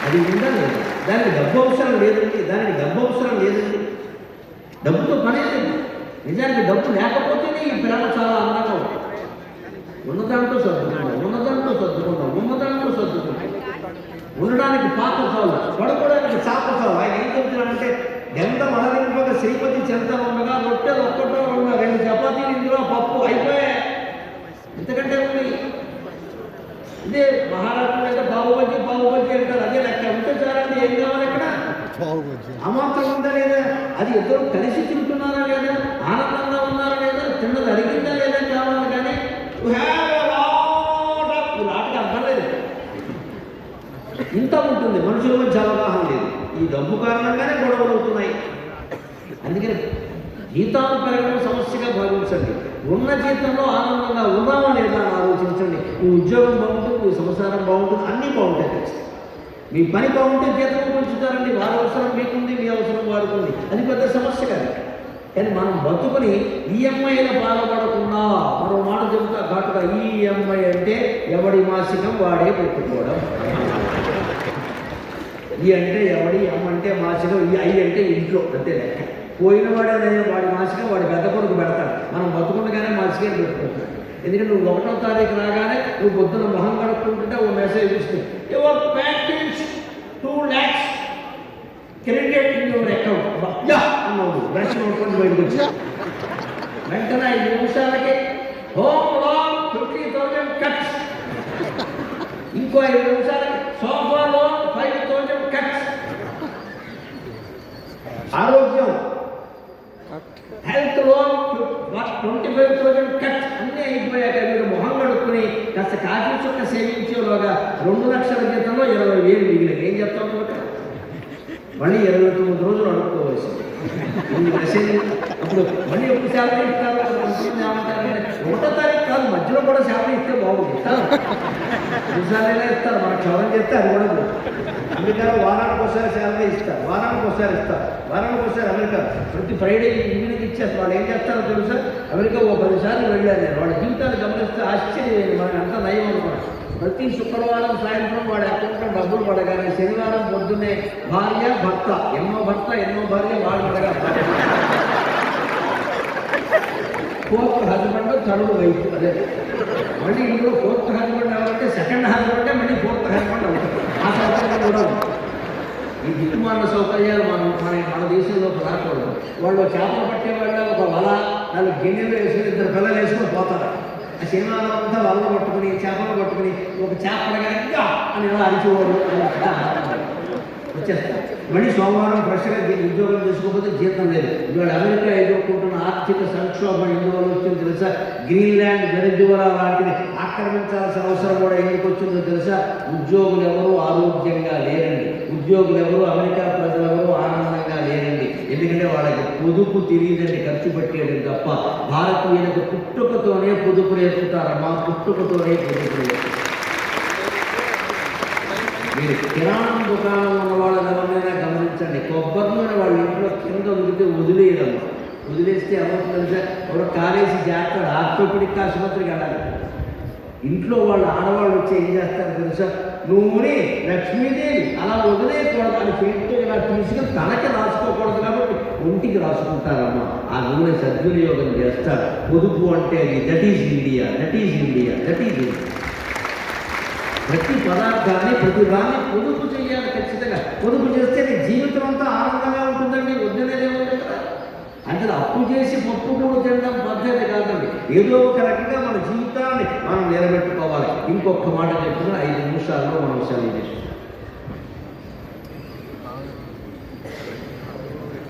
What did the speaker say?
అది ఉందా లేదు? దానికి డబ్బు అవసరం లేదండి, దానికి డబ్బు అవసరం లేదండి. డబ్బుతో పనే లేదు. నిజానికి డబ్బు లేకపోతేనే ఈ ప్రేమ చాలా అందంగా ఉంటుంది. ఉన్నదాంట్లో సర్దుకుంటాం, ఉన్నదాంట్లో సర్దుకుంటాం. ఉండడానికి పాప చాలు, పడుకోవడానికి చాప చాలు. ఆయన ఏం చెప్తున్నాడంటే ఎంత మహరింపక శ్రీపతి చెంతన ఉండగా రొట్టెలు ఒక్కటో ఉన్న 2 చపాతీలు ఇందులో పప్పు అయిపోయాయి. ఎంతకంటే ఉంది. ఇదే మహారాష్ట్రలో అయితే బాబుబజ్జి అంటారు. అదే లెక్క ఉంటే చాలండి. ఏం కావాలి ఇక్కడ? అమాత్రం ఉందా లేదా? అది ఇద్దరు కలిసి తింటున్నారా లేదా? ఆనందంగా ఉన్నారా లేదా? తిన్నది అడిగిందా లేదా కావాలి. కానీ నాటికి అర్థం లేదు. ఇంత ఉంటుంది. మనుషుల మధ్య అవగాహన లేదు. ఈ డబ్బు కారణంగానే గొడవలు అవుతున్నాయి. అందుకని జీతాలు పెరగడం సమస్యగా భావించండి. ఉన్న జీతంలో ఆనందంగా ఉన్నామా లేదా అని ఆలోచించండి. మీ ఉద్యోగం బాగుంటుంది, మీ సంసారం బాగుంటుంది, అన్నీ బాగుంటాయి. మీ పని బాగుంటే జీతం పెంచుతారండి. వారి అవసరం మీకుంది, మీ అవసరం వారికి ఉంది. అది పెద్ద సమస్య కాదు. కానీ మనం బతుకుని ఈఎంఐల బాధపడకుండా మరో మాట చెబుతా ఘాటుగా, ఈఎంఐ అంటే ఎవడి మాసికం వాడే పెట్టుకోవడం. ఈ అంటే ఎవడి, ఎం అంటే మాసికం, ఈ ఐ అంటే ఇంట్లో, అంతే లెక్క. పోయిన వాడే వాడి మాసికం వాడి పెద్ద కొడుకు పెడతాడు. మనం బతుకుండగానే మాసికం పెట్టుకుంటాడు. ఎందుకంటే నువ్వు 1వ తారీఖు రాగానే నువ్వు పొద్దున మొహం కడుక్కుంటుంటే ఓ మెసేజ్ ఇస్తుంది, your package 2 lakhs credit in your account అన్నావు. బ్రష్ నోట్కొని బయటకు వచ్చి వెంటనే 5 నిమిషాలకి హోమ్ లోన్ 50,000 కట్స్, ఇంకో 5 నిమిషాలకి సోఫా లోన్ 5,000 కట్స్, ఆరోగ్యం హెల్త్ లోన్ 25,000 కట్స్. అన్నీ అయిపోయాక మీరు మొహం కడుక్కుని కాస్త కాఫీ చుక్క సేవించేలోగా 2 లక్షల జీతంలో 20,000 మిగిలిన ఏం చెప్తాను? మళ్ళీ 29 రోజులు అడుక్కోవచ్చు. అప్పుడు మళ్ళీ ఎప్పుడు శాలరీ ఇస్తారు? 1వ తారీఖు కాదు, మధ్యలో కూడా శాలరీ ఇస్తే బాగుంది. శాలరీగా ఇస్తారు. మన క్షవరం చేస్తే అది కూడా లేదు. అందుకని వారానికి ఒకసారి శాలరీ ఇస్తారు, వారానికి ఒకసారి అమెరికా ప్రతి ఫ్రైడే ఈవినింగ్ ఇచ్చేస్తారు. వాళ్ళు ఏం చేస్తారో తెలుసా? అమెరికా ఓ 10 సార్లు వెళ్ళాను నేను. వాళ్ళ జీవితాలు గమనిస్తే ఆశ్చర్యమైంది. మనకి అంతా నయం అనుకున్నాను. ప్రతి శుక్రవారం సాయంత్రం వాడి అకౌంట్లో డబ్బులు పడగానే శనివారం పొద్దున్నే భార్య భర్త, ఎన్నో భార్య వాళ్ళు పడగా 4th హస్బెండ్, 3rd వైఫ్. అదే మళ్ళీ ఇందులో 4th హస్బెండ్ అవ్వాలంటే 2nd హస్బెండ్ మళ్ళీ 4th హస్బెండ్ అవుతారు. ఆ సౌకర్యం కూడా ఉంది. ఈ దిక్కుమాల సౌకర్యాలు మన దేశంలో రాకూడదు. వాళ్ళు చేపలు పట్టేవాళ్ళ ఒక వల 4 గిన్నెలు వేసుకుని 2 పిల్లలు వేసుకొని పోతారు. ఆ శనివారం అంతా వల్ల పట్టుకుని చేపలు పట్టుకుని ఒక చేప పడగానే అని ఇలా అరిచిపోవడం వచ్చేస్తారు. మళ్ళీ సోమవారం ఫ్రెష్గా ఉద్యోగం చేసుకోకపోతే జీతం లేదు. ఇవాళ అమెరికా ఎదుర్కొంటున్న ఆర్థిక సంక్షోభం ఎందువల్ల వచ్చిందో తెలుసా? గ్రీన్లాండ్, వెనజువలా లాంటివి ఆక్రమించాల్సిన అవసరం కూడా ఎందుకు వచ్చిందో తెలుసా? ఉద్యోగులు ఎవరు ఆరోగ్యంగా లేరండి. ఉద్యోగులు ఎవరు, అమెరికా ప్రజలు ఎవరు ఆనందంగా లేరండి. ఎందుకంటే వాళ్ళకి పొదుపు తెలియదండి, ఖర్చు పెట్టేయడం తప్ప. భారతీయులకు పుట్టుకతోనే పొదుపు నేర్పుతారమ్మా, పుట్టుకతోనే పొదుపు నేర్పుతారు. మీరు కిరాణం దుకాణం ఉన్న వాళ్ళని ఎవరినైనా గమనించండి. కొబ్బరి నూనె వాళ్ళ ఇంట్లో కింద వదిలేయడం. వదిలేస్తే ఏమవుతుందంటే ఎవరో కాలేసి జాగ్రత్త ఆర్థోపెడిక్ ఆసుపత్రికి వెళ్ళాలి. ఇంట్లో వాళ్ళు ఆడవాళ్ళు వచ్చి ఏం చేస్తారు తెలుసా? నూనె లక్ష్మీదేవి అలా వదిలేయకూడదు అని పేరుతో ఇలా తీసుకుని తనకి రాసుకోకూడదు కాబట్టి ఒంటికి రాసుకుంటారమ్మా. ఆ నూనె సద్వినియోగం చేస్తారు. పొదుపు అంటే అది దట్ ఈజ్ ఇండియా. ప్రతి పదార్థాన్ని, ప్రతి దాన్ని పొదుపు చేయాలి ఖచ్చితంగా. పొదుపు చేస్తే నీ జీవితం అంతా ఆనందంగా ఉంటుందండి. వద్దనేదే ఉంది కదా. అంటే అప్పు చేసి పప్పు కూడా తినడం పద్ధతి కాదండి. ఏదో ఒక రకంగా మన జీవితాన్ని మనం నిలబెట్టుకోవాలి. ఇంకొక మాట చెప్తున్నా, 5 నిమిషాల్లో మనం సెలవు చేస్తాం.